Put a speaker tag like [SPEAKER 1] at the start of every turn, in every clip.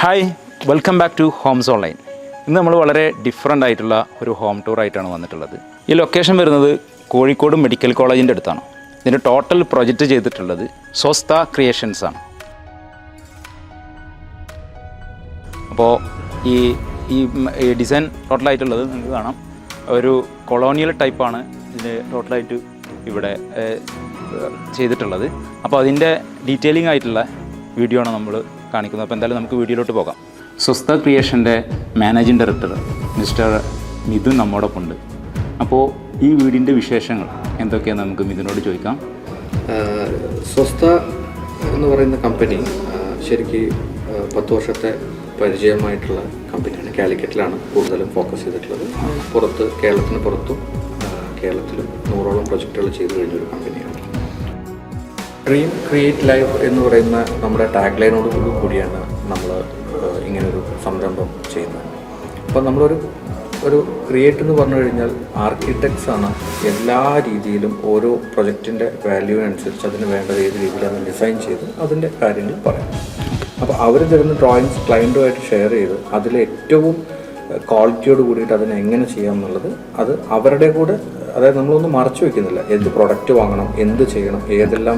[SPEAKER 1] Hi, welcome back to homes online. ഇന്ന് നമ്മൾ വളരെ ഡിഫറൻ്റ് ആയിട്ടുള്ള ഒരു ഹോം ടൂർ ആയിട്ടാണ് വന്നിട്ടുള്ളത്. ഈ ലൊക്കേഷൻ വരുന്നത് കോഴിക്കോട് മെഡിക്കൽ കോളേജിൻ്റെ അടുത്താണ്. ഇതിൻ്റെ ടോട്ടൽ പ്രൊജക്റ്റ് ചെയ്തിട്ടുള്ളത് സ്വസ്ഥ ക്രിയേഷൻസ് ആണ്. അപ്പോൾ ഈ ഡിസൈൻ ടോട്ടലായിട്ടുള്ളത് നിങ്ങൾക്ക് കാണാം, ഒരു കൊളോണിയൽ ടൈപ്പാണ് ഇതിന് ടോട്ടലായിട്ട് ഇവിടെ ചെയ്തിട്ടുള്ളത്. അപ്പോൾ അതിൻ്റെ ഡീറ്റെയിലിംഗ് ആയിട്ടുള്ള വീഡിയോ ആണ് നമ്മൾ കാണിക്കുന്നത്. അപ്പോൾ എന്തായാലും നമുക്ക് വീഡിയോയിലോട്ട് പോകാം. സ്വസ്ഥ ക്രിയേഷൻ്റെ മാനേജിംഗ് ഡയറക്ടർ മിസ്റ്റർ മിഥുൻ നമ്മോടൊപ്പം ഉണ്ട്. അപ്പോൾ ഈ വീടിൻ്റെ വിശേഷങ്ങൾ എന്തൊക്കെയാണെന്ന് നമുക്ക് മിഥുനോട് ചോദിക്കാം.
[SPEAKER 2] സ്വസ്ഥ എന്ന് പറയുന്ന കമ്പനി ശരിക്കും 10 വർഷത്തെ പരിചയമായിട്ടുള്ള കമ്പനിയാണ്. കാലിക്കറ്റിലാണ് കൂടുതലും ഫോക്കസ് ചെയ്തിട്ടുള്ളത്. കേരളത്തിന് പുറത്തും കേരളത്തിലും 100ഓളം പ്രൊജക്റ്റുകൾ ചെയ്തു കഴിഞ്ഞൊരു കമ്പനിയാണ്. ഡ്രീം ക്രിയേറ്റ് ലൈഫ് എന്ന് പറയുന്ന നമ്മുടെ ടാഗ് ലൈനോട് കൂടിയാണ് നമ്മൾ ഇങ്ങനൊരു സംരംഭം ചെയ്യുന്നത്. അപ്പോൾ നമ്മളൊരു ക്രിയേറ്റ് എന്ന് പറഞ്ഞു കഴിഞ്ഞാൽ ആർക്കിടെക്ട്സ് ആണ് എല്ലാ രീതിയിലും ഓരോ പ്രൊജക്റ്റിൻ്റെ വാല്യൂവിനനുസരിച്ച് അതിന് വേണ്ട ഏത് രീതിയിലാണ് ഡിസൈൻ ചെയ്ത് അതിൻ്റെ കാര്യങ്ങൾ പറയാം. അപ്പോൾ അവർ തരുന്ന ഡ്രോയിങ്സ് ക്ലയൻറ്റുമായിട്ട് ഷെയർ ചെയ്ത് അതിൽ ഏറ്റവും ക്വാളിറ്റിയോട് കൂടിയിട്ട് അതിനെ എങ്ങനെ ചെയ്യാം എന്നുള്ളത് അത് അവരുടെ കൂടെ, അതായത് നമ്മളൊന്നും മറച്ചു വയ്ക്കുന്നില്ല. എന്ത് പ്രൊഡക്റ്റ് വാങ്ങണം, എന്ത് ചെയ്യണം, ഏതെല്ലാം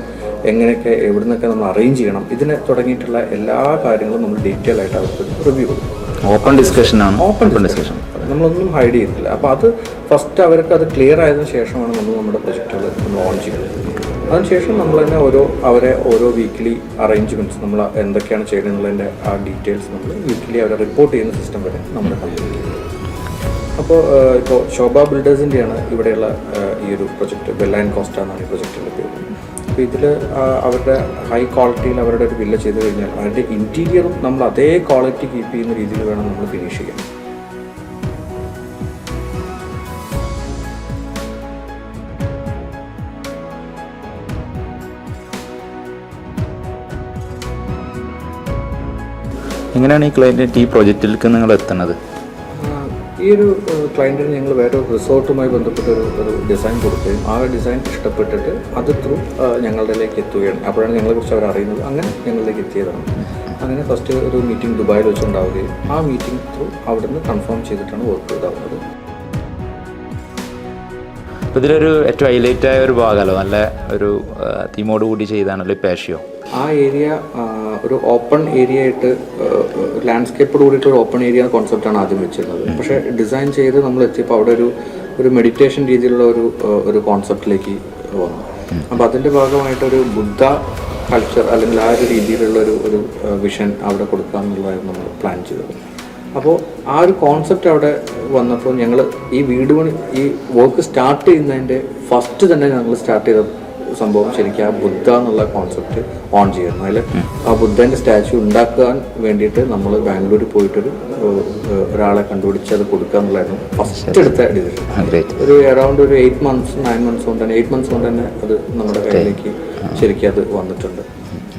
[SPEAKER 2] എങ്ങനെയൊക്കെ എവിടെ നിന്നൊക്കെ നമ്മൾ അറേഞ്ച് ചെയ്യണം, ഇതിനെ തുടങ്ങിയിട്ടുള്ള എല്ലാ കാര്യങ്ങളും നമ്മൾ ഡീറ്റെയിൽ ആയിട്ട് അവർക്ക് റിവ്യൂ കൊടുക്കും.
[SPEAKER 1] ഓപ്പൺ ഡിസ്കഷൻ
[SPEAKER 2] നമ്മളൊന്നും ഹൈഡ് ചെയ്യുന്നില്ല. അപ്പോൾ അത് ഫസ്റ്റ് അവർക്ക് അത് ക്ലിയർ ആയതിനു ശേഷമാണ് നമ്മൾ നമ്മുടെ പ്രൊജക്റ്റുകൾ ലോഞ്ച് ചെയ്യുന്നത്. അതിനുശേഷം നമ്മൾ തന്നെ ഓരോ വീക്ക്ലി അറേഞ്ച്മെൻറ്റ്സ് നമ്മൾ എന്തൊക്കെയാണ് ചെയ്യുന്നതിൻ്റെ ആ ഡീറ്റെയിൽസ് നമ്മൾ വീക്ക്ലി അവരെ റിപ്പോർട്ട് ചെയ്യുന്ന സിസ്റ്റം വരെ നമ്മുടെ കമ്പനിക്ക്. അപ്പോൾ ഇപ്പോൾ ശോഭ ബിൽഡേഴ്സിൻ്റെയാണ് ഇവിടെയുള്ള ഈ ഒരു പ്രൊജക്റ്റ്. ബെല്ല ആൻഡ് കോസ്റ്റ എന്നാണ് ഈ പ്രൊജക്റ്റിൻ്റെ പേര്. അപ്പോൾ ഇതിൽ അവരുടെ ഹൈ ക്വാളിറ്റിയിൽ അവരുടെ ഒരു വില്ല ചെയ്ത് കഴിഞ്ഞാൽ അതിൻ്റെ ഇൻറ്റീരിയറും നമ്മൾ അതേ ക്വാളിറ്റി കീപ്പ് ചെയ്യുന്ന രീതിയിൽ വേണം നമ്മൾ ഫിനിഷ് ചെയ്യാൻ.
[SPEAKER 1] എങ്ങനെയാണ് ഈ ക്ലയൻറ്റ് ഈ പ്രോജക്റ്റിലേക്ക് നിങ്ങൾ എത്തുന്നത്?
[SPEAKER 2] ഈ ഒരു ക്ലയൻറ്റിന് ഞങ്ങൾ വേറെ ഒരു റിസോർട്ടുമായി ബന്ധപ്പെട്ട ഒരു ഡിസൈൻ കൊടുക്കുകയും ആ ഡിസൈൻ ഇഷ്ടപ്പെട്ടിട്ട് അത് ത്രൂ ഞങ്ങളുടെയിലേക്ക് എത്തുകയാണ്. അപ്പോഴാണ് ഞങ്ങളെക്കുറിച്ച് അവർ അറിയുന്നത്. അങ്ങനെ ഞങ്ങളിലേക്ക് എത്തിയതാണ്. അങ്ങനെ ഫസ്റ്റ് ഒരു മീറ്റിംഗ് ദുബായിൽ വെച്ചുണ്ടാവുകയും ആ മീറ്റിംഗ് ത്രൂ അവിടെ നിന്ന് കൺഫേം ചെയ്തിട്ടാണ് വർക്ക് ഇതാവുന്നത്.
[SPEAKER 1] അപ്പോൾ ഇതിലൊരു ഏറ്റവും ഹൈലൈറ്റ് ആയ ഒരു ഭാഗമല്ലോ, നല്ല ഒരു തീമോട് കൂടി ചെയ്താണല്ലോ ഈ പാഷ്യോ.
[SPEAKER 2] ആ ഏരിയ ഒരു ഓപ്പൺ ഏരിയ ആയിട്ട് ലാൻഡ്സ്കേപ്പോട് കൂടിയിട്ടൊരു ഓപ്പൺ ഏരിയ കോൺസെപ്റ്റാണ് ആദ്യം വെച്ചിരുന്നത്. പക്ഷേ ഡിസൈൻ ചെയ്ത് നമ്മൾ എത്തിയപ്പോൾ അവിടെ ഒരു മെഡിറ്റേഷൻ രീതിയിലുള്ള ഒരു കോൺസെപ്റ്റിലേക്ക് വന്നു. അപ്പോൾ അതിൻ്റെ ഭാഗമായിട്ടൊരു ബുദ്ധ കൾച്ചർ അല്ലെങ്കിൽ ആ ഒരു രീതിയിലുള്ള ഒരു വിഷൻ അവിടെ കൊടുക്കുക എന്നുള്ളതായിരുന്നു നമ്മൾ പ്ലാൻ ചെയ്തത്. അപ്പോൾ ആ ഒരു കോൺസെപ്റ്റ് അവിടെ വന്നപ്പോൾ ഞങ്ങൾ ഈ ഈ വർക്ക് സ്റ്റാർട്ട് ചെയ്യുന്നതിൻ്റെ ഫസ്റ്റ് തന്നെ ഞങ്ങൾ സ്റ്റാർട്ട് ചെയ്ത സംഭവം ശരിക്കും ആ ബുദ്ധ എന്നുള്ള കോൺസെപ്റ്റ് ഓൺ ചെയ്യുന്നു. അതിൽ ആ ബുദ്ധൻ്റെ സ്റ്റാച്യു ഉണ്ടാക്കാൻ വേണ്ടിയിട്ട് നമ്മൾ ബാംഗ്ലൂരിൽ പോയിട്ടൊരു ഒരാളെ കണ്ടുപിടിച്ച് അത് കൊടുക്കുക എന്നുള്ളതായിരുന്നു ഫസ്റ്റ് എടുത്ത ഡിസിഷൻ. ഒരു അറൗണ്ട് ഒരു 8 months കൊണ്ട് തന്നെ അത് നമ്മുടെ കയ്യിലേക്ക് ശരിക്കും അത് വന്നിട്ടുണ്ട്.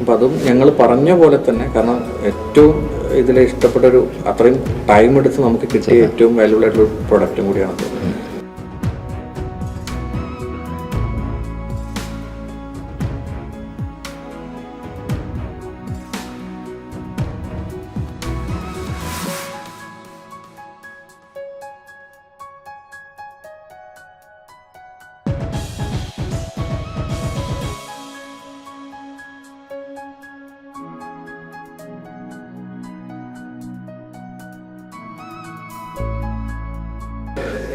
[SPEAKER 2] അപ്പം അതും ഞങ്ങൾ പറഞ്ഞ പോലെ തന്നെ, കാരണം ഏറ്റവും ഇതിൽ ഇഷ്ടപ്പെട്ടൊരു അത്രയും ടൈം എടുത്ത് നമുക്ക് കിട്ടിയ ഏറ്റവും വാല്യുബിൾ ആയിട്ടുള്ള പ്രൊഡക്റ്റും കൂടിയാണത്.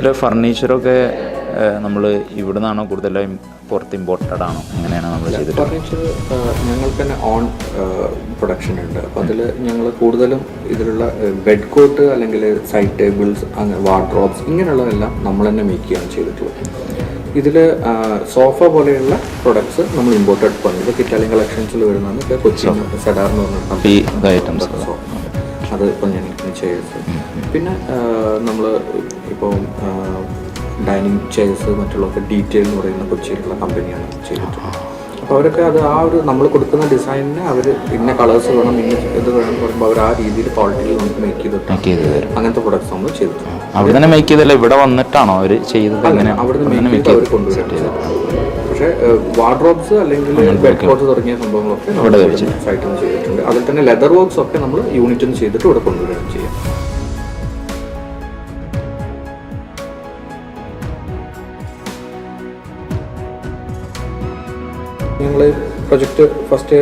[SPEAKER 1] ഇതിൽ ഫർണിച്ചറൊക്കെ നമ്മൾ ഇവിടെ നിന്നാണോ കൂടുതലും പുറത്ത് ഇമ്പോർട്ടഡ് ആണോ, എങ്ങനെയാണ് നമ്മൾ ചെയ്തത്?
[SPEAKER 2] ഫർണിച്ചർ ഞങ്ങൾക്ക് തന്നെ ഓൺ പ്രൊഡക്ഷൻ ഉണ്ട്. അപ്പോൾ അതിൽ ഞങ്ങൾ കൂടുതലും ഇതിലുള്ള ബെഡ് കോട്ട് അല്ലെങ്കിൽ സൈഡ് ടേബിൾസ്, അങ്ങനെ വാർഡ്രോബ്സ് ഇങ്ങനെയുള്ളതെല്ലാം നമ്മൾ തന്നെ മേക്ക് ചെയ്യാണ് ചെയ്തിട്ടുള്ളത്. ഇതിൽ സോഫ പോലെയുള്ള പ്രൊഡക്ട്സ് നമ്മൾ ഇമ്പോർട്ടഡ് പണിത് ഇറ്റാലിയൻ കളക്ഷൻസിൽ വരുന്നതാണ്. ഇപ്പോൾ കൊച്ചി സെഡാർ എന്ന് പറഞ്ഞ സോഫ, അത് ഇപ്പം ഞാൻ ചെയ്തത്. പിന്നെ നമ്മൾ ഇപ്പോൾ ഡൈനിങ് ചെയർസ് മറ്റുള്ളതൊക്കെ ഡീറ്റെയിൽ എന്ന് പറയുന്ന കൊച്ചിയിലുള്ള കമ്പനിയാണ് ചെയ്തിട്ടുള്ളത്. അപ്പോൾ അവരൊക്കെ അത് ആ ഒരു നമ്മൾ കൊടുക്കുന്ന ഡിസൈനിന് അവർ ഇന്ന കളേഴ്സ് വേണം, ഇന്ന ഇത് വേണം എന്ന് പറയുമ്പോൾ അവർ ആ രീതിയിൽ ക്വാളിറ്റിയിൽ നമുക്ക് മേക്ക് ചെയ്തിട്ട് അങ്ങനത്തെ പ്രൊഡക്ട്സ് നമ്മൾ ചെയ്തിട്ടുണ്ട്.
[SPEAKER 1] അവിടെ തന്നെ മേക്ക് ചെയ്തല്ല, ഇവിടെ വന്നിട്ടാണോ അവർ ചെയ്തത്?
[SPEAKER 2] അവിടുന്ന് മേക്ക് ചെയ്ത് അവർ കൊണ്ടുവരാൻ. പക്ഷേ വാർഡ്രോബ്സ് അല്ലെങ്കിൽ ബെഡ് കോട്ട്സ് തുടങ്ങിയ സംഭവങ്ങളൊക്കെ നമ്മുടെ സൈറ്റിൽ നിന്ന് ചെയ്തിട്ടുണ്ട്. അതിൽ തന്നെ ലെതർ വർക്ക്സ് ഒക്കെ നമ്മൾ യൂണിറ്റിൽ നിന്ന് ചെയ്തിട്ട് ഇവിടെ കൊണ്ടുവരികയും ചെയ്യാം. ഞങ്ങൾ പ്രൊജക്റ്റ് ഫസ്റ്റ്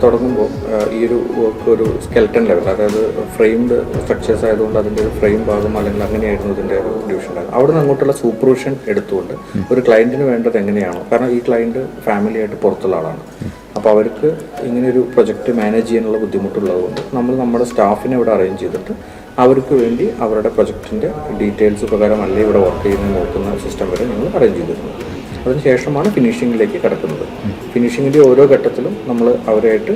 [SPEAKER 2] തുടങ്ങുമ്പോൾ ഈ ഒരു വർക്ക് ഒരു സ്കെൽട്ടൺ ലെവൽ, അതായത് ഫ്രെയിംഡ് സ്ട്രക്ചേഴ്സ് ആയതുകൊണ്ട് അതിൻ്റെ ഒരു ഫ്രെയിം ഭാഗം അല്ലെങ്കിൽ അങ്ങനെയായിരുന്നു ഇതിൻ്റെ ഒരു ഡിവിഷൻ ഉണ്ടായിരുന്നു. അവിടെ നിന്ന് അങ്ങോട്ടുള്ള സൂപ്പർവിഷൻ എടുത്തുകൊണ്ട് ഒരു ക്ലയൻറ്റിന് വേണ്ടത് എങ്ങനെയാണോ, കാരണം ഈ ക്ലയൻറ്റ് ഫാമിലി ആയിട്ട് പുറത്തുള്ള ആളാണ്, അപ്പോൾ അവർക്ക് ഇങ്ങനെയൊരു പ്രൊജക്റ്റ് മാനേജ് ചെയ്യാനുള്ള ബുദ്ധിമുട്ടുള്ളതുകൊണ്ട് നമ്മൾ നമ്മുടെ സ്റ്റാഫിനെ ഇവിടെ അറേഞ്ച് ചെയ്തിട്ട് അവർക്ക് വേണ്ടി അവരുടെ പ്രൊജക്റ്റിൻ്റെ ഡീറ്റെയിൽസ് പ്രകാരം അല്ലേ ഇവിടെ വർക്ക് ചെയ്യുന്നത് നോക്കുന്ന സിസ്റ്റം വരെ ഞങ്ങൾ അറേഞ്ച് ചെയ്തിരുന്നു. അതിനുശേഷമാണ് ഫിനിഷിങ്ങിലേക്ക് കിടക്കുന്നത്. ഫിനിഷിങ്ങിൻ്റെ ഓരോ ഘട്ടത്തിലും നമ്മൾ അവരായിട്ട്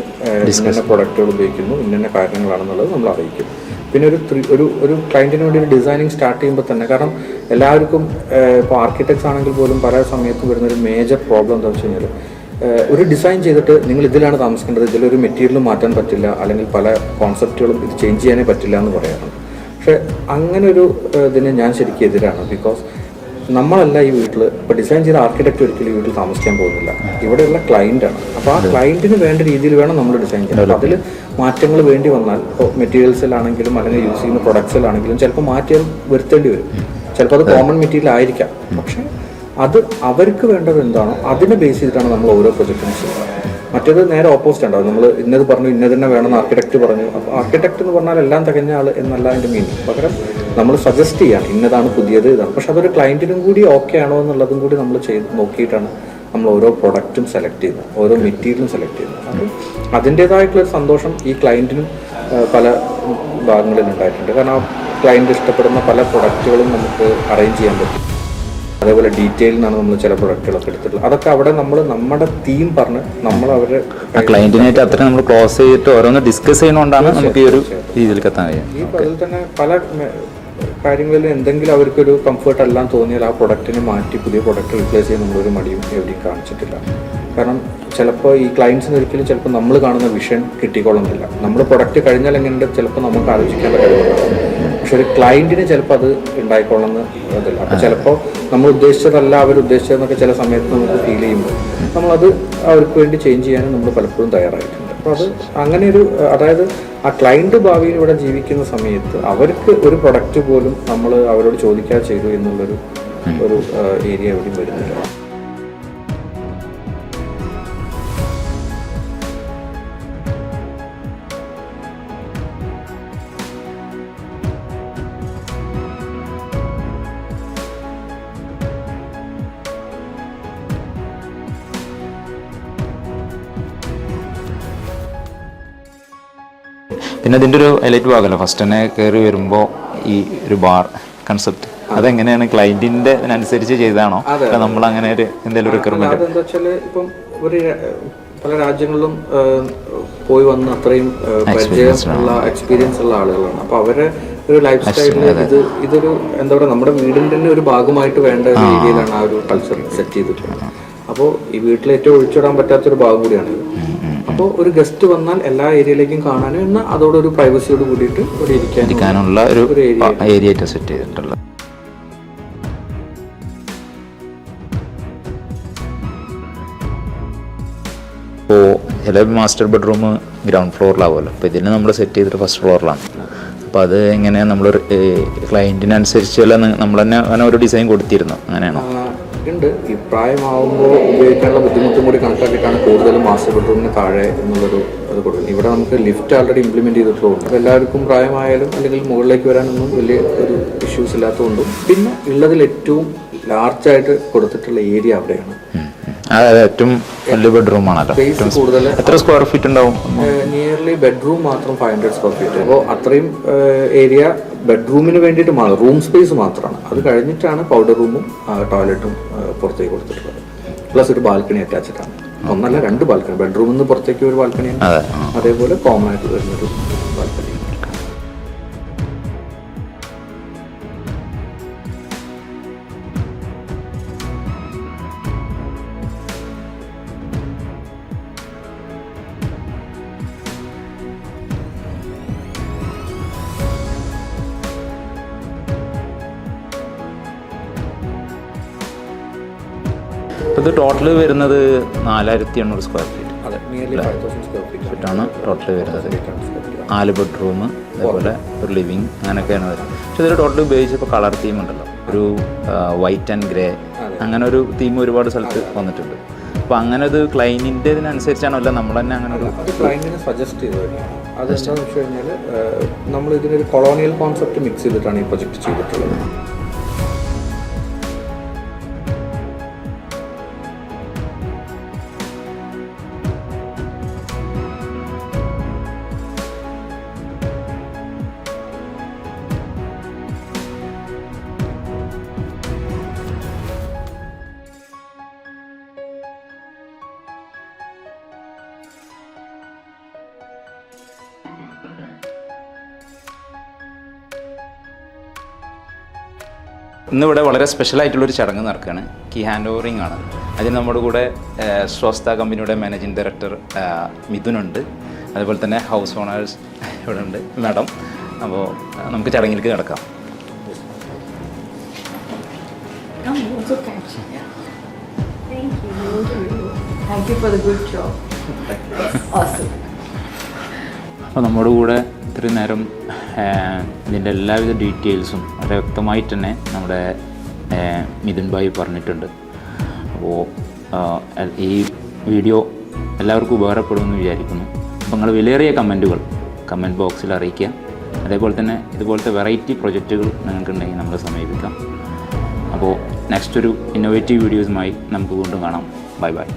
[SPEAKER 2] ഇന്ന പ്രൊഡക്റ്റുകൾ ഉപയോഗിക്കുന്നു, ഇന്ന കാര്യങ്ങളാണെന്നുള്ളത് നമ്മൾ അറിയിക്കും. പിന്നെ ഒരു ക്ലയൻറ്റിന് വേണ്ടി ഒരു ഡിസൈനിങ് സ്റ്റാർട്ട് ചെയ്യുമ്പോൾ തന്നെ, കാരണം എല്ലാവർക്കും ഇപ്പോൾ ആർക്കിടെക്ട്സ് ആണെങ്കിൽ പോലും പല സമയത്തും വരുന്നൊരു മേജർ പ്രോബ്ലം എന്താണെന്ന് വെച്ച് കഴിഞ്ഞാൽ, ഒരു ഡിസൈൻ ചെയ്തിട്ട് നിങ്ങൾ ഇതിലാണ് താമസിക്കേണ്ടത്, ഇതിലൊരു മെറ്റീരിയലും മാറ്റാൻ പറ്റില്ല, അല്ലെങ്കിൽ പല കോൺസെപ്റ്റുകളും ഇത് ചേഞ്ച് ചെയ്യാനേ പറ്റില്ല എന്ന് പറയാറുണ്ട്. പക്ഷേ അങ്ങനെ ഒരു ഇതിന് ഞാൻ ശരിക്കും എതിരാണ്. ബിക്കോസ് നമ്മളല്ല ഈ വീട്ടിൽ ഇപ്പോൾ ഡിസൈൻ ചെയ്ത ആർക്കിടെക്റ്റ് ഒരിക്കലും ഈ വീട്ടിൽ താമസിക്കാൻ പോകുന്നില്ല, ഇവിടെയുള്ള ക്ലയൻറ്റാണ്. അപ്പോൾ ആ ക്ലയൻറ്റിന് വേണ്ട രീതിയിൽ വേണം നമ്മൾ ഡിസൈൻ ചെയ്യാൻ. അപ്പോൾ അതിൽ മാറ്റങ്ങൾ വേണ്ടി വന്നാൽ, ഇപ്പോൾ മെറ്റീരിയൽസിലാണെങ്കിലും അല്ലെങ്കിൽ യൂസ് ചെയ്യുന്ന പ്രൊഡക്ട്സിലാണെങ്കിലും ചിലപ്പോൾ മാറ്റം വരുത്തേണ്ടി വരും. ചിലപ്പോൾ അത് കോമൺ മെറ്റീരിയൽ ആയിരിക്കാം, പക്ഷേ അത് അവർക്ക് വേണ്ടത് എന്താണോ അതിനെ ബേസ് ചെയ്തിട്ടാണ് നമ്മൾ ഓരോ പ്രൊജക്റ്റും ചെയ്യുന്നത്. മറ്റേത് നേരെ ഓപ്പോസിറ്റ് ഉണ്ടാവും. നമ്മൾ ഇന്നത് പറഞ്ഞു, ഇന്നത് തന്നെ വേണമെന്ന് ആർക്കിടെക്റ്റ് പറഞ്ഞു. അപ്പോൾ ആർക്കിടെക്റ്റ് എന്ന് പറഞ്ഞാൽ എല്ലാം തികഞ്ഞ ആൾ എന്നല്ല അതിൻ്റെ മീനിങ്. പകരം നമ്മൾ സജസ്റ്റ് ചെയ്യാം ഇന്നതാണ് പുതിയത് ഇതാണ്. പക്ഷെ അതൊരു ക്ലയൻറ്റിനും കൂടി ഓക്കെ ആണോ എന്നുള്ളതും കൂടി നമ്മൾ ചെയ്ത് നോക്കിയിട്ടാണ് നമ്മൾ ഓരോ പ്രൊഡക്റ്റും സെലക്ട് ചെയ്യുന്നത്, ഓരോ മെറ്റീരിയലും സെലക്ട് ചെയ്യുന്നത്. അത് അതിൻ്റേതായിട്ടുള്ളൊരു സന്തോഷം ഈ ക്ലയൻറ്റിനും പല ഭാഗങ്ങളിൽ ഉണ്ടായിട്ടുണ്ട്. കാരണം ആ ക്ലയൻറ്റ് ഇഷ്ടപ്പെടുന്ന പല പ്രൊഡക്റ്റുകളും നമുക്ക് അറേഞ്ച് ചെയ്യാൻ പറ്റും. അതേപോലെ ഡീറ്റെയിൽ നിന്നാണ് നമ്മൾ ചില പ്രൊഡക്റ്റുകളൊക്കെ എടുത്തിട്ടുള്ളത്. അതൊക്കെ അവിടെ നമ്മൾ നമ്മുടെ തീം പറഞ്ഞ് നമ്മൾ അവരെ
[SPEAKER 1] ക്ലയന്റിനായിട്ട് അത്ര നമ്മൾ ക്ലോസ് ചെയ്തിട്ട് ഓരോന്ന് ഡിസ്കസ് ചെയ്യുന്നതുകൊണ്ടാണ് നമുക്ക് ഈ ഒരു രീതിയിലേക്ക് എത്താൻ കഴിയും.
[SPEAKER 2] ഈ അതിൽ തന്നെ പല കാര്യങ്ങളിൽ എന്തെങ്കിലും അവർക്കൊരു കംഫർട്ട് എല്ലാം തോന്നിയാൽ ആ പ്രൊഡക്റ്റിനെ മാറ്റി പുതിയ പ്രൊഡക്റ്റ് റീപ്ലേസ് ചെയ്യാൻ നമ്മളൊരു മടിയും എവിടെയും കാണിച്ചിട്ടില്ല. കാരണം ചിലപ്പോൾ ഈ ക്ലയൻസിന് ഒരിക്കലും ചിലപ്പോൾ നമ്മൾ കാണുന്ന വിഷൻ കിട്ടിക്കൊള്ളുന്നില്ല. നമ്മൾ പ്രൊഡക്റ്റ് കഴിഞ്ഞാൽ എങ്ങനെ ചിലപ്പോൾ നമുക്ക് ആലോചിക്കാൻ കഴിയുന്നുണ്ടാവും. പക്ഷെ ഒരു ക്ലയൻറ്റിന് ചിലപ്പോൾ അത് ഉണ്ടായിക്കൊള്ളുന്ന ഇതില്ല. അപ്പോൾ ചിലപ്പോൾ നമ്മൾ ഉദ്ദേശിച്ചതല്ല അവരുദ്ദേശിച്ചതെന്നൊക്കെ ചില സമയത്ത് നമുക്ക് ഫീൽ ചെയ്യുമ്പോൾ നമ്മളത് അവർക്ക് വേണ്ടി ചേഞ്ച് ചെയ്യാനും നമ്മൾ പലപ്പോഴും തയ്യാറായിട്ടുണ്ട്. അപ്പോൾ അത് അങ്ങനെ ഒരു, അതായത് ആ ക്ലയൻറ്റ് ഭാവിയിൽ ഇവിടെ ജീവിക്കുന്ന സമയത്ത് അവർക്ക് ഒരു പ്രൊഡക്റ്റ് പോലും നമ്മൾ അവരോട് ചോദിക്കാതെ ചെയ്തു എന്നുള്ളൊരു ഏരിയ എവിടെയും വരുന്നില്ല.
[SPEAKER 1] പിന്നെ ഇതിൻ്റെ ഒരു ഹൈലൈറ്റ് ഭാഗമല്ലോ, ഫസ്റ്റ് തന്നെ കയറി വരുമ്പോൾ ഈ ഒരു ബാർ കൺസെപ്റ്റ്, അതെങ്ങനെയാണ് ക്ലയന്റിന്റെ അനുസരിച്ച് ചെയ്തതാണോ നമ്മൾ അങ്ങനെ ഒരു എന്തെങ്കിലും റിക്വയർമെന്റ്?
[SPEAKER 2] അതെന്താ വെച്ചാൽ ഇപ്പം ഒരു പല രാജ്യങ്ങളിലും പോയി വന്ന് അത്രയും പരിചയമുള്ള എക്സ്പീരിയൻസ് ഉള്ള ആളുകളാണ്. അപ്പോൾ അവരെ ഒരു ലൈഫ് സ്റ്റൈലിൽ ഇതൊരു എന്താ പറയുക, നമ്മുടെ വീടിൻ്റെ തന്നെ ഒരു ഭാഗമായിട്ട് വേണ്ട ഒരു രീതിയിലാണ് ആ ഒരു കൾച്ചർ സെറ്റ് ചെയ്തിട്ടുള്ളത്. അപ്പോൾ ഈ വീട്ടിൽ ഏറ്റവും ഒഴിച്ചിടാൻ പറ്റാത്തൊരു ഭാഗം കൂടിയാണ്. അപ്പോൾ ഒരു ഗസ്റ്റ് വന്നാൽ എല്ലാ ഏരിയയിലേക്കും കാണാനും എന്നാൽ അതോടൊരു പ്രൈവസിയോട് കൂടിയിട്ട് ഇവിടെ
[SPEAKER 1] ഇരിക്കാനുള്ള ഒരു ഏരിയ സെറ്റ് ചെയ്തിട്ടുള്ളത്. ഇപ്പോൾ ചില മാസ്റ്റർ ബെഡ്റൂം ഗ്രൗണ്ട് ഫ്ലോറിലാവുമല്ലോ, അപ്പോൾ ഇതിന് നമ്മൾ സെറ്റ് ചെയ്തിട്ട് ഫസ്റ്റ് ഫ്ലോറിലാണ്. അപ്പോൾ അത് എങ്ങനെയാണ് നമ്മൾ ക്ലയൻറ്റിനനുസരിച്ചുള്ള നമ്മൾ തന്നെ അങ്ങനെ ഒരു ഡിസൈൻ കൊടുത്തിരുന്നു, അങ്ങനെയാണോ?
[SPEAKER 2] ഉണ്ട്. ഈ പ്രായമാവുമ്പോൾ ഉപയോഗിക്കാനുള്ള ബുദ്ധിമുട്ടും കൂടി കണക്കാക്കിയിട്ടാണ് കൂടുതലും മാസ്റ്റർ ബെഡ്റൂമിന് താഴെ എന്നുള്ളൊരു അത് കൊടുക്കുന്നത്. ഇവിടെ നമുക്ക് ലിഫ്റ്റ് ആൾറെഡി ഇംപ്ലിമെൻറ്റ് ചെയ്തിട്ടുള്ളതുകൊണ്ട് അത് എല്ലാവർക്കും പ്രായമായാലും അല്ലെങ്കിൽ മുകളിലേക്ക് വരാനൊന്നും വലിയ ഒരു ഇഷ്യൂസ് ഇല്ലാത്തതുകൊണ്ടും പിന്നെ ഉള്ളതിൽ ഏറ്റവും ലാർജായിട്ട് കൊടുത്തിട്ടുള്ള ഏരിയ അവിടെയാണ്.
[SPEAKER 1] ഏറ്റവും വലിയ ബെഡ്റൂം ആണല്ലോ.
[SPEAKER 2] സ്പേസ് കൂടുതൽ.
[SPEAKER 1] എത്ര സ്ക്വയർ ഫീറ്റ് ഉണ്ടാവും?
[SPEAKER 2] നിയർലി ബെഡ്റൂം മാത്രം 500 സ്ക്വയർ ഫീറ്റ്. അപ്പോൾ അത്രയും ഏരിയ ബെഡ്റൂമിന് വേണ്ടിയിട്ട് റൂം സ്പേസ് മാത്രമാണ്. അത് കഴിഞ്ഞിട്ടാണ് പൗഡർ റൂമും ടോയ്ലറ്റും പുറത്തേക്ക് കൊടുത്തിട്ടുള്ളത്. പ്ലസ് ഒരു ബാൽക്കണി അറ്റാച്ച്ഡ് ആണ്. ഒന്നല്ല, 2 ബാൽക്കണി. ബെഡ്റൂമിൽ നിന്ന് പുറത്തേക്ക് ഒരു ബാൽക്കണിയാണ്, അതേപോലെ കോമൺ ആയിട്ട് വരുന്നൊരു ബാൽക്കണി.
[SPEAKER 1] ഇത് ടോട്ടൽ വരുന്നത് 4800 സ്ക്വയർ ഫീറ്റ്
[SPEAKER 2] അതെ, നിയർലി 5000 സ്ക്വയർ ഫീറ്റ്
[SPEAKER 1] ആണ് ടോട്ടൽ വരുന്നത്. 4 ബെഡ്റൂം, അതേപോലെ ഒരു ലിവിങ്, അങ്ങനെയൊക്കെയാണ് വരുന്നത്. പക്ഷേ ഇതിൽ ടോട്ടൽ ഉപയോഗിച്ചപ്പോൾ കളർ തീം ഉണ്ടല്ലോ, ഒരു വൈറ്റ് ആൻഡ് ഗ്രേ, അങ്ങനെ ഒരു തീം ഒരുപാട് സ്ഥലത്ത് വന്നിട്ടുണ്ട്. അപ്പോൾ അങ്ങനെ ഒരു ക്ലൈൻറ്റിൻ്റെ ഇതിനനുസരിച്ചാണോ അല്ല നമ്മൾ തന്നെ അങ്ങനെ ഒരു
[SPEAKER 2] ക്ലൈൻറ്റിനെ സജസ്റ്റ് ചെയ്ത് തന്നെയാണ്. അതെന്താണെന്ന് വെച്ച് കഴിഞ്ഞാൽ നമ്മൾ ഇതിനൊരു കൊളോണിയൽ കോൺസെപ്റ്റ് മിക്സ് ചെയ്തിട്ടാണ് ഈ പ്രൊജക്റ്റ് ചെയ്തിട്ടുള്ളത്.
[SPEAKER 1] ഇന്നിവിടെ വളരെ സ്പെഷ്യലായിട്ടുള്ളൊരു ചടങ്ങ് നടക്കുകയാണ്. കീ ഹാൻഡ് ഓവറിംഗ് ആണ്. അതിന് നമ്മുടെ കൂടെ ശ്വസ്ത കമ്പനിയുടെ മാനേജിംഗ് ഡയറക്ടർ മിഥുനുണ്ട്, അതുപോലെ തന്നെ ഹൗസ് ഓണേഴ്സ് ഇവിടെ ഉണ്ട്, മാഡം. അപ്പോൾ നമുക്ക് ചടങ്ങിലേക്ക് കിടക്കാം.
[SPEAKER 3] Thank you for the good job. Awesome.
[SPEAKER 1] അപ്പോൾ നമ്മുടെ കൂടെ ഇത്രയും നേരം ഇതിൻ്റെ എല്ലാവിധ ഡീറ്റെയിൽസും വളരെ വ്യക്തമായിട്ട് തന്നെ നമ്മുടെ മിഥുൻ ഭായി പറഞ്ഞിട്ടുണ്ട്. അപ്പോൾ ഈ വീഡിയോ എല്ലാവർക്കും ഉപകാരപ്പെടുമെന്ന് വിചാരിക്കുന്നു. അപ്പോൾ നിങ്ങൾ വിലയേറിയ കമൻറ്റുകൾ കമൻറ്റ് ബോക്സിൽ അറിയിക്കുക. അതേപോലെ തന്നെ ഇതുപോലത്തെ വെറൈറ്റി പ്രൊജക്റ്റുകൾ നിങ്ങൾക്കുണ്ടെങ്കിൽ നമ്മളെ സമീപിക്കാം. അപ്പോൾ നെക്സ്റ്റ് ഒരു ഇന്നോവേറ്റീവ് വീഡിയോസുമായി നമുക്ക് വീണ്ടും കാണാം. Bye bye.